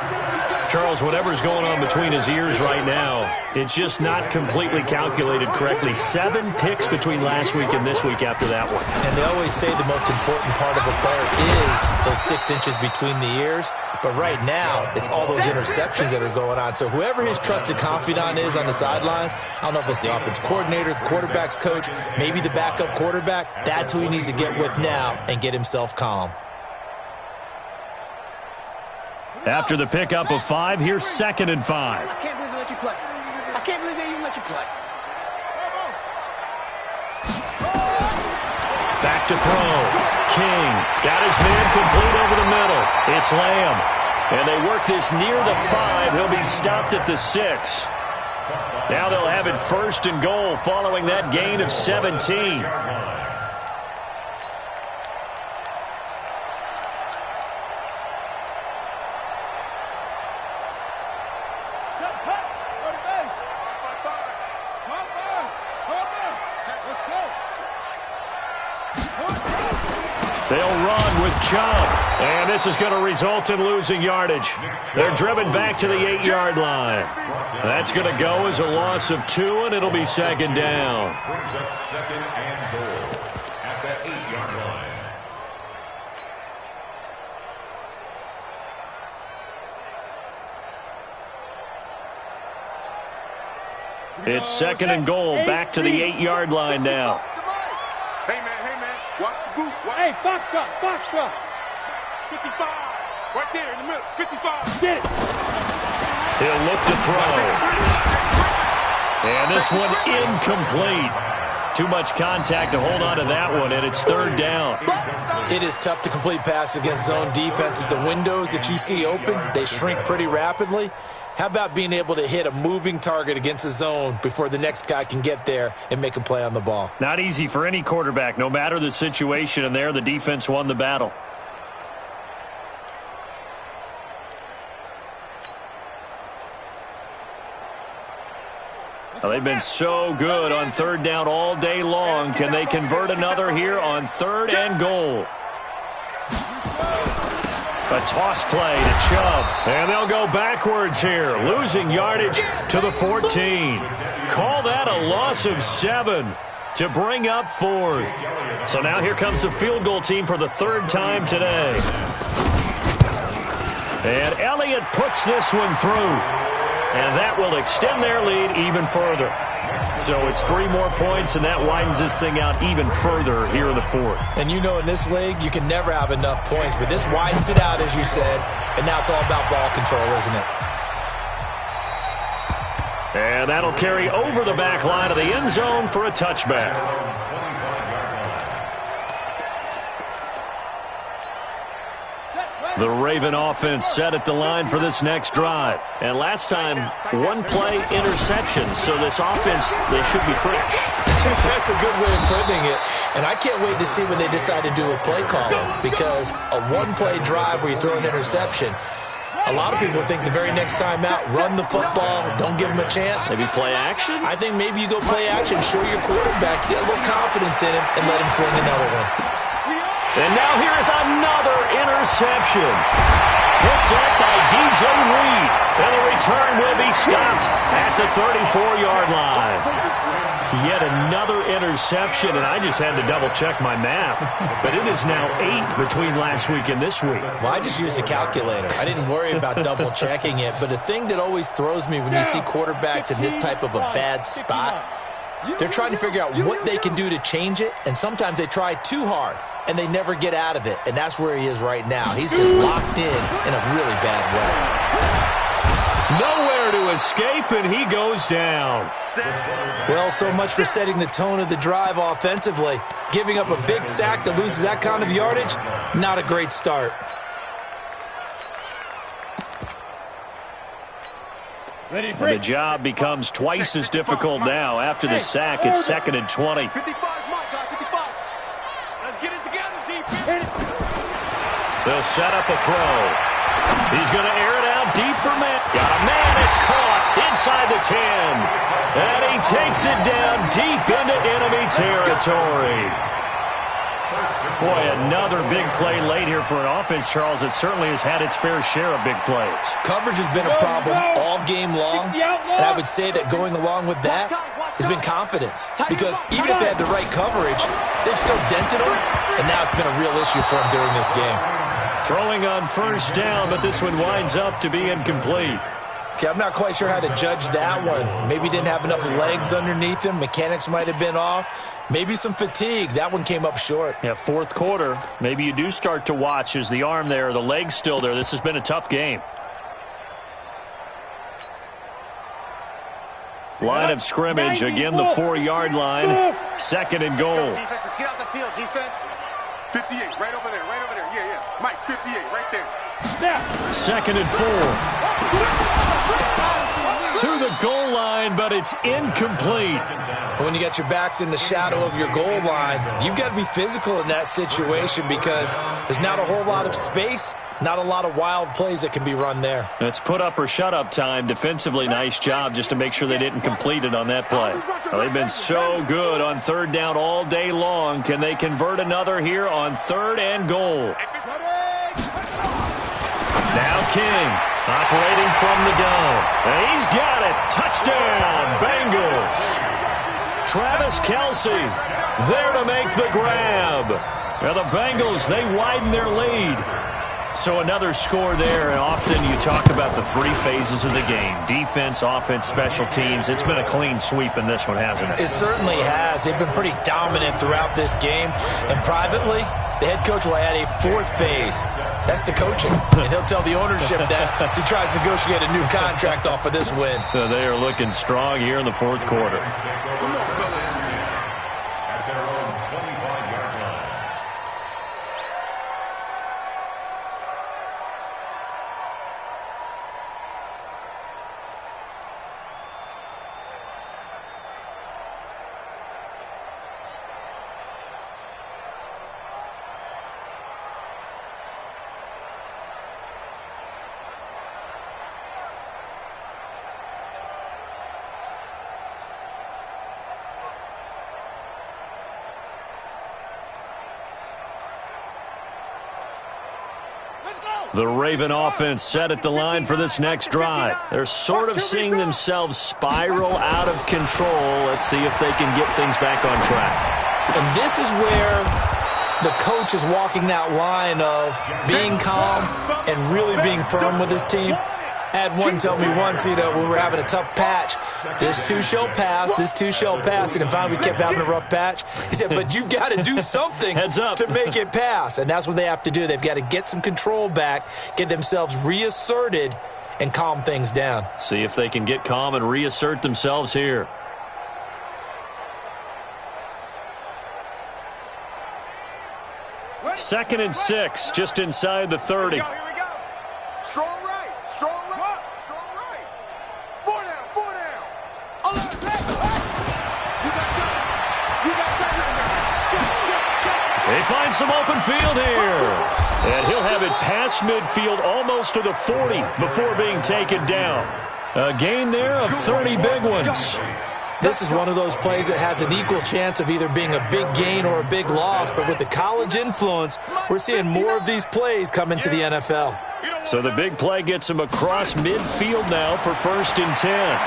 Charles, whatever's going on between his ears right now, it's just not completely calculated correctly. 7 picks between last week and this week after that one. And they always say the most important part of a player is those 6 inches between the ears. But right now, it's all those interceptions that are going on. So whoever his trusted confidant is on the sidelines, I don't know if it's the offense coordinator, the quarterback's coach, maybe the backup quarterback, that's who he needs to get with now and get himself calm. After the pickup of 5, here's 2nd and 5. I can't believe they let you play. I can't believe they even let you play. Back to throw. King got his man complete over the middle. It's Lamb. And they work this near the 5. He'll be stopped at the 6. Now they'll have it 1st and goal following that gain of 17. They'll run with Chubb. And this is going to result in losing yardage. They're driven back to the 8-yard line. That's going to go as a loss of 2, and it'll be 2nd down. Brings up 2nd and goal at that 8-yard line. It's 2nd and goal back to the 8-yard line now. Hey, man, watch the boot. Hey, box truck. 55. Right there in the middle. 55. Get it. He'll look to throw. And this one incomplete. Too much contact to hold on to that one, and it's 3rd down. It is tough to complete passes against zone defenses. The windows that you see open, they shrink pretty rapidly. How about being able to hit a moving target against a zone before the next guy can get there and make a play on the ball? Not easy for any quarterback, no matter the situation, and there the defense won the battle. Well, they've been so good on 3rd down all day long. Can they convert another here on 3rd and goal? A toss play to Chubb. And they'll go backwards here, losing yardage to the 14. Call that a loss of 7 to bring up 4th. So now here comes the field goal team for the 3rd time today. And Elliott puts this one through. And that will extend their lead even further. So it's 3 more points, and that widens this thing out even further here in the 4th. And you know in this league, you can never have enough points, but this widens it out, as you said, and now it's all about ball control, isn't it? And that'll carry over the back line of the end zone for a touchback. The Raven offense set at the line for this next drive. And last time, 1-play interception. So this offense, they should be fresh. That's a good way of putting it. And I can't wait to see when they decide to do a play calling, because a 1-play drive where you throw an interception, a lot of people think the very next time out, run the football, don't give them a chance. Maybe play action? I think maybe you go play action, show your quarterback, get a little confidence in him, and let him fling another one. And now here is another interception. Picked up by DJ Reed. And the return will be stopped at the 34-yard line. Yet another interception, and I just had to double-check my math. But it is now 8 between last week and this week. Well, I just used a calculator. I didn't worry about double-checking it. But the thing that always throws me when you see quarterbacks in this type of a bad spot, they're trying to figure out what they can do to change it, and sometimes they try too hard, and they never get out of it. And that's where he is right now. He's just locked in a really bad way. Nowhere to escape, and he goes down. Well, so much for setting the tone of the drive offensively. Giving up a big sack that loses that kind of yardage, not a great start. The job becomes twice as difficult now. After the sack, it's 2nd and 20. 55 is mine, guys. 55. Let's get it together, defense. They'll set up a throw. He's going to air it out deep for man. Got a man. It's caught inside the 10. And he takes it down deep into enemy territory. Boy, another big play late here for an offense, Charles, that certainly has had its fair share of big plays. Coverage has been a problem all game long, and I would say that going along with that has been confidence. Because even if they had the right coverage, they've still dented them, and now it's been a real issue for them during this game. Throwing on first down, but this one winds up to be incomplete. Okay, I'm not quite sure how to judge that one. Maybe didn't have enough legs underneath him. Mechanics might have been off. Maybe some fatigue. That one came up short. Yeah, fourth quarter. Maybe you do start to watch. Is the arm there, the leg's still there? This has been a tough game. Line of scrimmage, again the 4-yard line. 2nd and goal. Defense, let's get out the field, defense. 58, right over there, right over there. Yeah. Mike, 58, right there. 2nd and 4. To the goal line, but it's incomplete. When you got your backs in the shadow of your goal line, you've got to be physical in that situation because there's not a whole lot of space, not a lot of wild plays that can be run there. It's put up or shut up time. Defensively, nice job just to make sure they didn't complete it on that play. Well, they've been so good on 3rd down all day long. Can they convert another here on 3rd and goal? Now King operating from the gun. And he's got it. Touchdown, Bengals. Travis Kelce there to make the grab. Now the Bengals, they widen their lead. So another score there, and often you talk about the 3 phases of the game. Defense, offense, special teams. It's been a clean sweep in this one, hasn't it? It certainly has. They've been pretty dominant throughout this game. And privately, the head coach will add a 4th phase. That's the coaching. And he'll tell the ownership that as he tries to negotiate a new contract off of this win. So they are looking strong here in the 4th quarter. The Raven offense set at the line for this next drive. They're sort of seeing themselves spiral out of control. Let's see if they can get things back on track. And this is where the coach is walking that line of being calm and really being firm with his team. I had one tell me once, when we were having a tough patch, this too shall pass, this too shall pass. And finally we kept having a rough patch. He said, but you've got to do something to make it pass. And that's what they have to do. They've got to get some control back, get themselves reasserted, and calm things down. See if they can get calm and reassert themselves here. Second and 6, just inside the 30. Here we go. Strong right. Strong right. Strong right. 4 down. 4 down. Oh, hey. You got that. They find some open field here. And he'll have it past midfield almost to the 40 before being taken down. A gain there of 30 big ones. This is one of those plays that has an equal chance of either being a big gain or a big loss. But with the college influence, we're seeing more of these plays come into the NFL. So the big play gets him across midfield now for 1st and 10.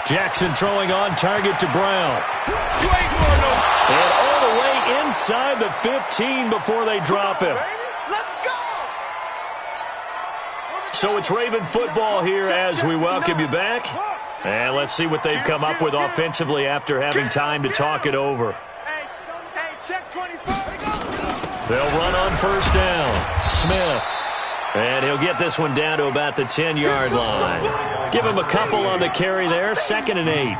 Jackson throwing on target to Brown. And all the way inside the 15 before they drop him. So it's Raven football here as we welcome you back. And let's see what they've come up with offensively after having time to talk it over. Hey, check 24. They'll run on 1st down. Smith. And he'll get this one down to about the 10-yard line. Give him a couple on the carry there. 2nd and 8.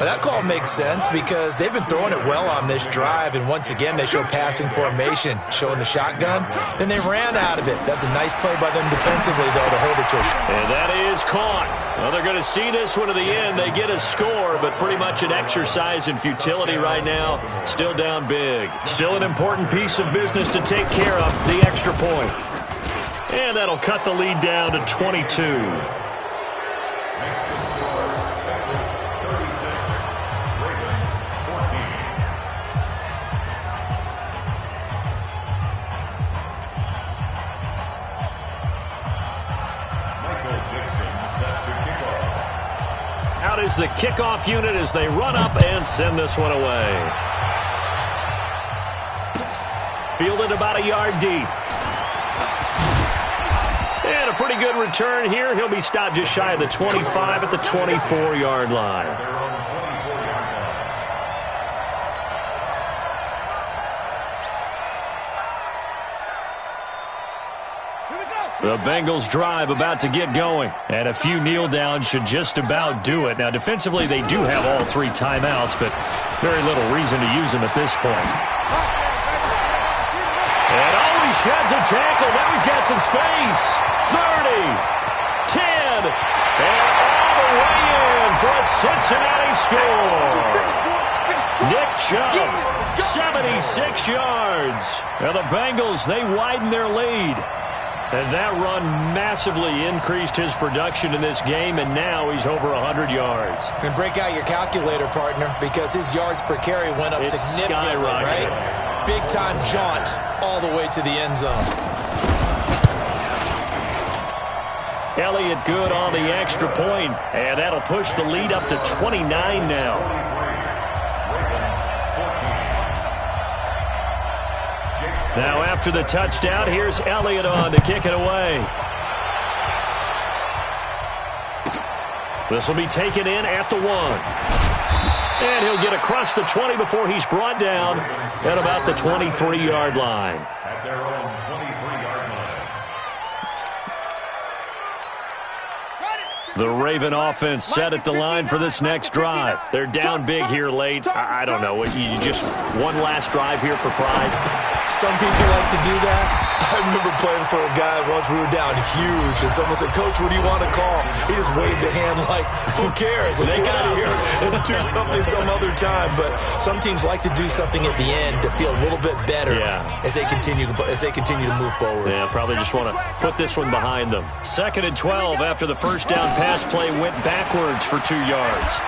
Well, that call makes sense because they've been throwing it well on this drive, and once again they show passing formation, showing the shotgun. Then they ran out of it. That's a nice play by them defensively, though, to hold it to a shot. And that is caught. Well, they're going to see this one to the end. They get a score, but pretty much an exercise in futility right now. Still down big. Still an important piece of business to take care of, the extra point. And that'll cut the lead down to 22. Out is the kickoff unit as they run up and send this one away. Fielded about a yard deep. And a pretty good return here. He'll be stopped just shy of the 25 at the 24-yard line. The Bengals drive about to get going, and a few kneel downs should just about do it. Now, defensively, they do have all 3 timeouts, but very little reason to use them at this point. And he sheds a tackle. Now he's got some space. 30, 10, and all the way in for a Cincinnati score. Nick Chubb, 76 yards. Now the Bengals, they widen their lead. And that run massively increased his production in this game, and now he's over 100 yards. And break out your calculator, partner, because his yards per carry went up significantly, right? Big-time jaunt all the way to the end zone. Elliott good on the extra point, and that'll push the lead up to 29 now. Now after the touchdown, here's Elliott on to kick it away. This will be taken in at the 1. And he'll get across the 20 before he's brought down at about the 23-yard line. At their own 23-yard line. The Raven offense set at the line for this next drive. They're down big here late. I don't know. You just one last drive here for pride. Some people like to do that. I remember playing for a guy once. We were down huge, and someone said, "Coach, what do you want to call?" He just waved a hand like, "Who cares? Let's get out of here and do something some other time." But some teams like to do something at the end to feel a little bit better as they continue to move forward. Yeah, probably just want to put this one behind them. 2nd and 12 after the first down pass play went backwards for 2 yards.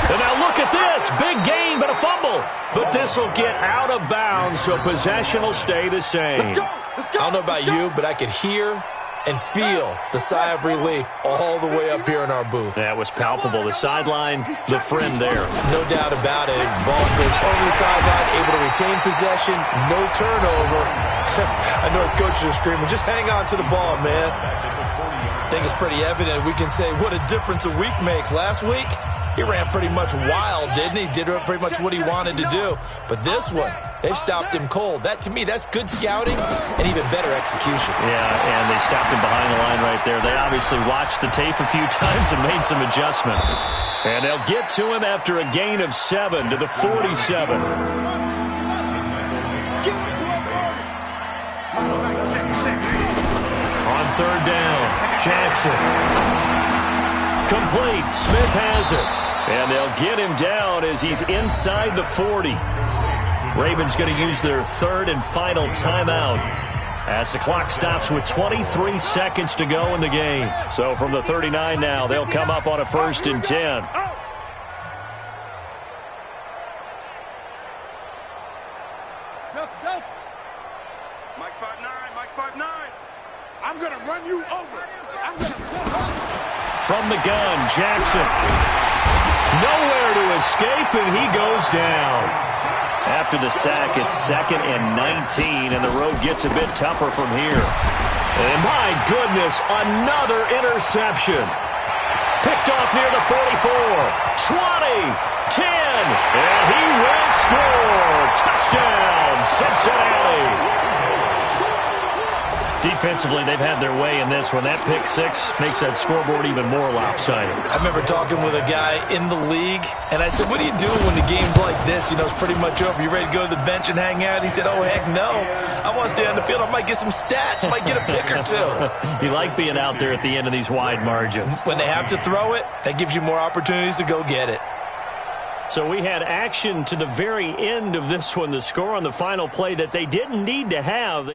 And now look at this. Big gain, but a fumble. But this will get out of bounds, so possession will stay the same. I don't know about you, but I could hear and feel the sigh of relief all the way up here in our booth. That was palpable. The sideline, the friend there. No doubt about it. Ball goes over the sideline, able to retain possession, no turnover. I know his coaches are screaming, just hang on to the ball, man. I think it's pretty evident. We can say what a difference a week makes. Last week, he ran pretty much wild, didn't he? Did pretty much what he wanted to do. But this one, they stopped him cold. That, to me, that's good scouting and even better execution. Yeah, and they stopped him behind the line right there. They obviously watched the tape a few times and made some adjustments. And they'll get to him after a gain of 7 to the 47. On 3rd down, Jackson. Complete. Smith has it. And they'll get him down as he's inside the 40. Ravens going to use their 3rd and final timeout as the clock stops with 23 seconds to go in the game. So from the 39 now, they'll come up on a 1st and 10. Delta, Delta. From the gun, Jackson. Nowhere to escape, and he goes down. After the sack, it's 2nd and 19, and the road gets a bit tougher from here. And my goodness, another interception. Picked off near the 44, 20, 10, and he will score. Touchdown, Cincinnati. Defensively, they've had their way in this one. That pick six makes that scoreboard even more lopsided. I remember talking with a guy in the league, and I said, what are you doing when the game's like this? You know, it's pretty much over. You ready to go to the bench and hang out? He said, oh, heck no. I want to stay on the field. I might get some stats. I might get a pick or two. You like being out there at the end of these wide margins. When they have to throw it, that gives you more opportunities to go get it. So we had action to the very end of this one. The score on the final play that they didn't need to have.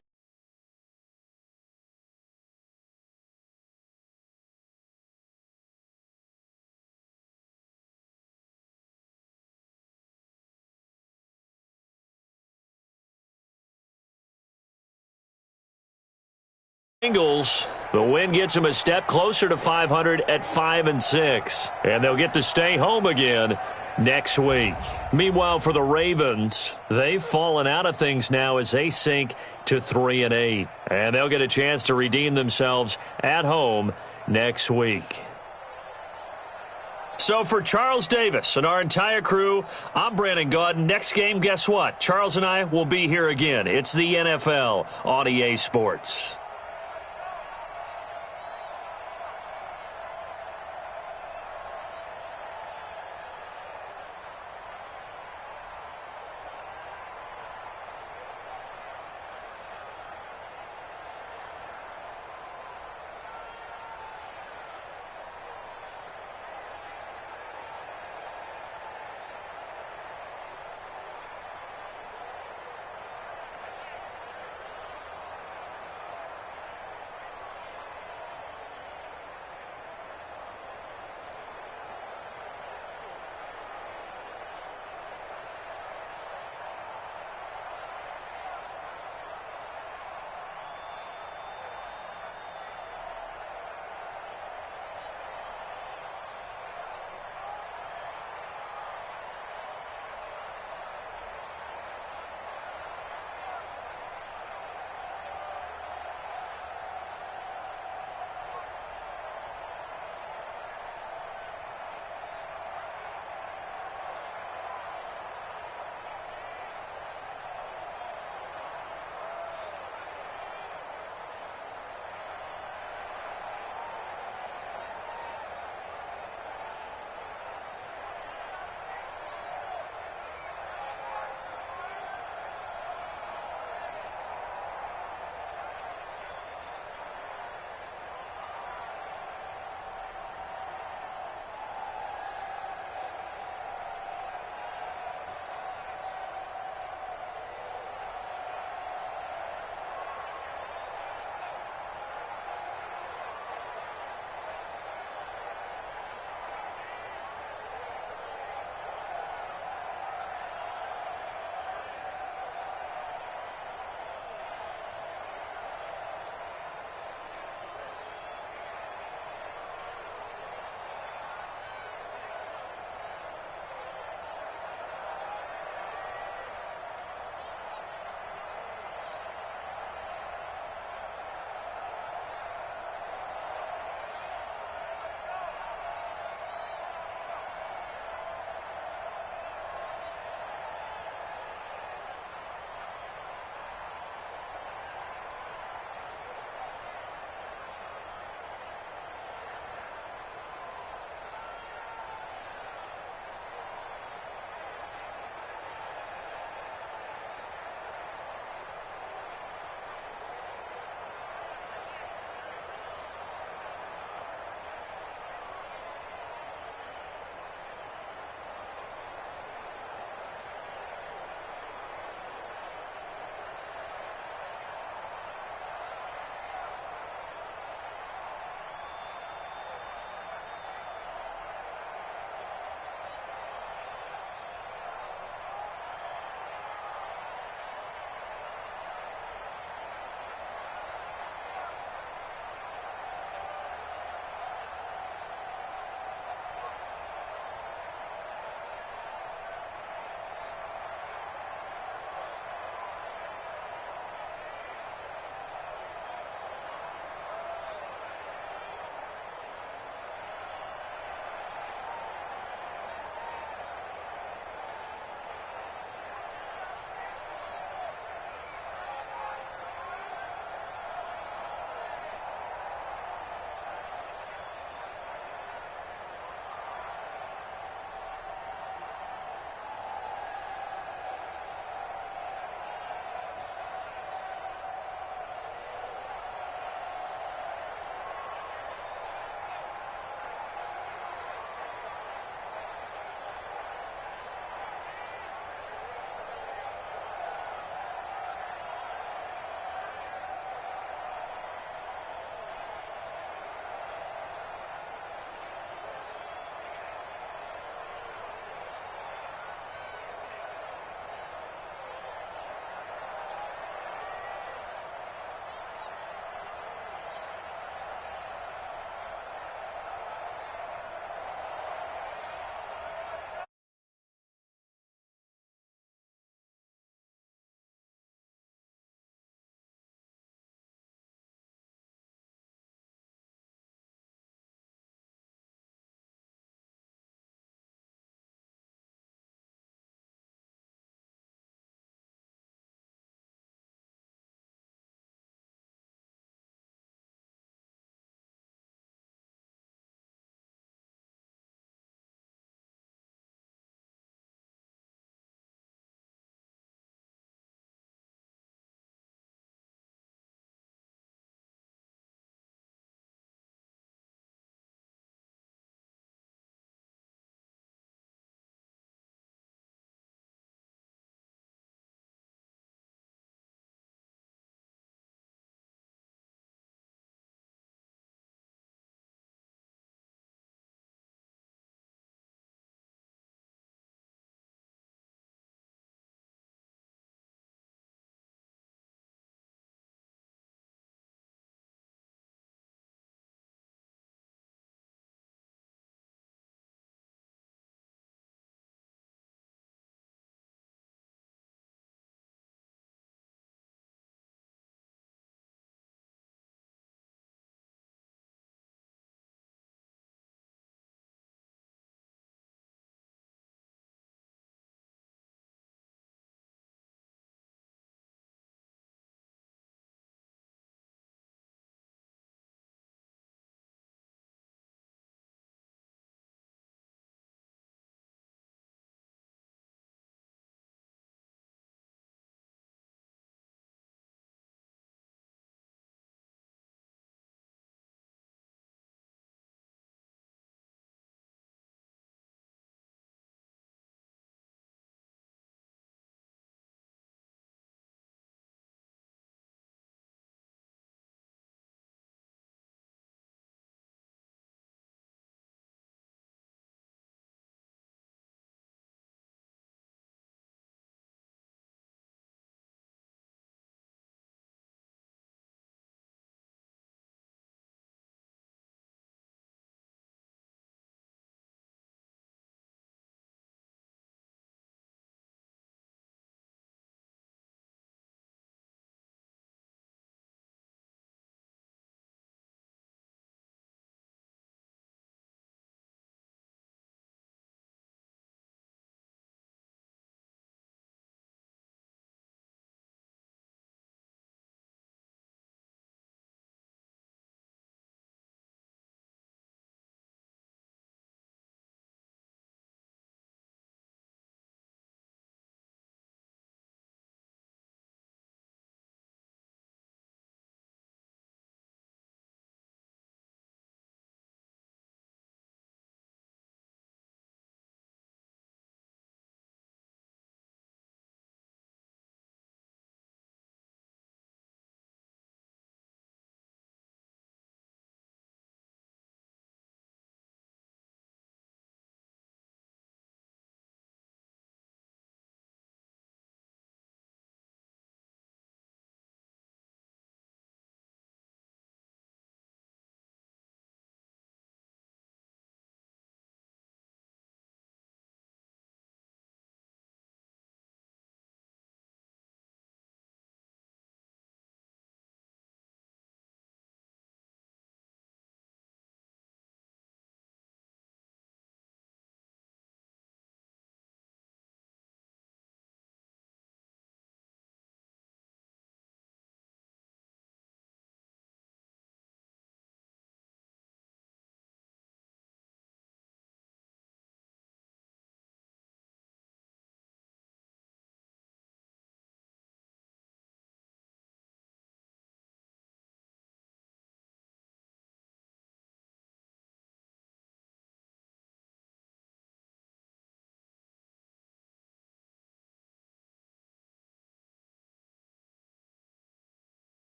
Bengals, the win gets them a step closer to 500 at 5-6, and they'll get to stay home again next week. Meanwhile, for the Ravens, they've fallen out of things now as they sink to 3-8, and they'll get a chance to redeem themselves at home next week. So for Charles Davis and our entire crew, I'm Brandon Gaudin. Next game, guess what? Charles and I will be here again. It's the NFL on EA Sports.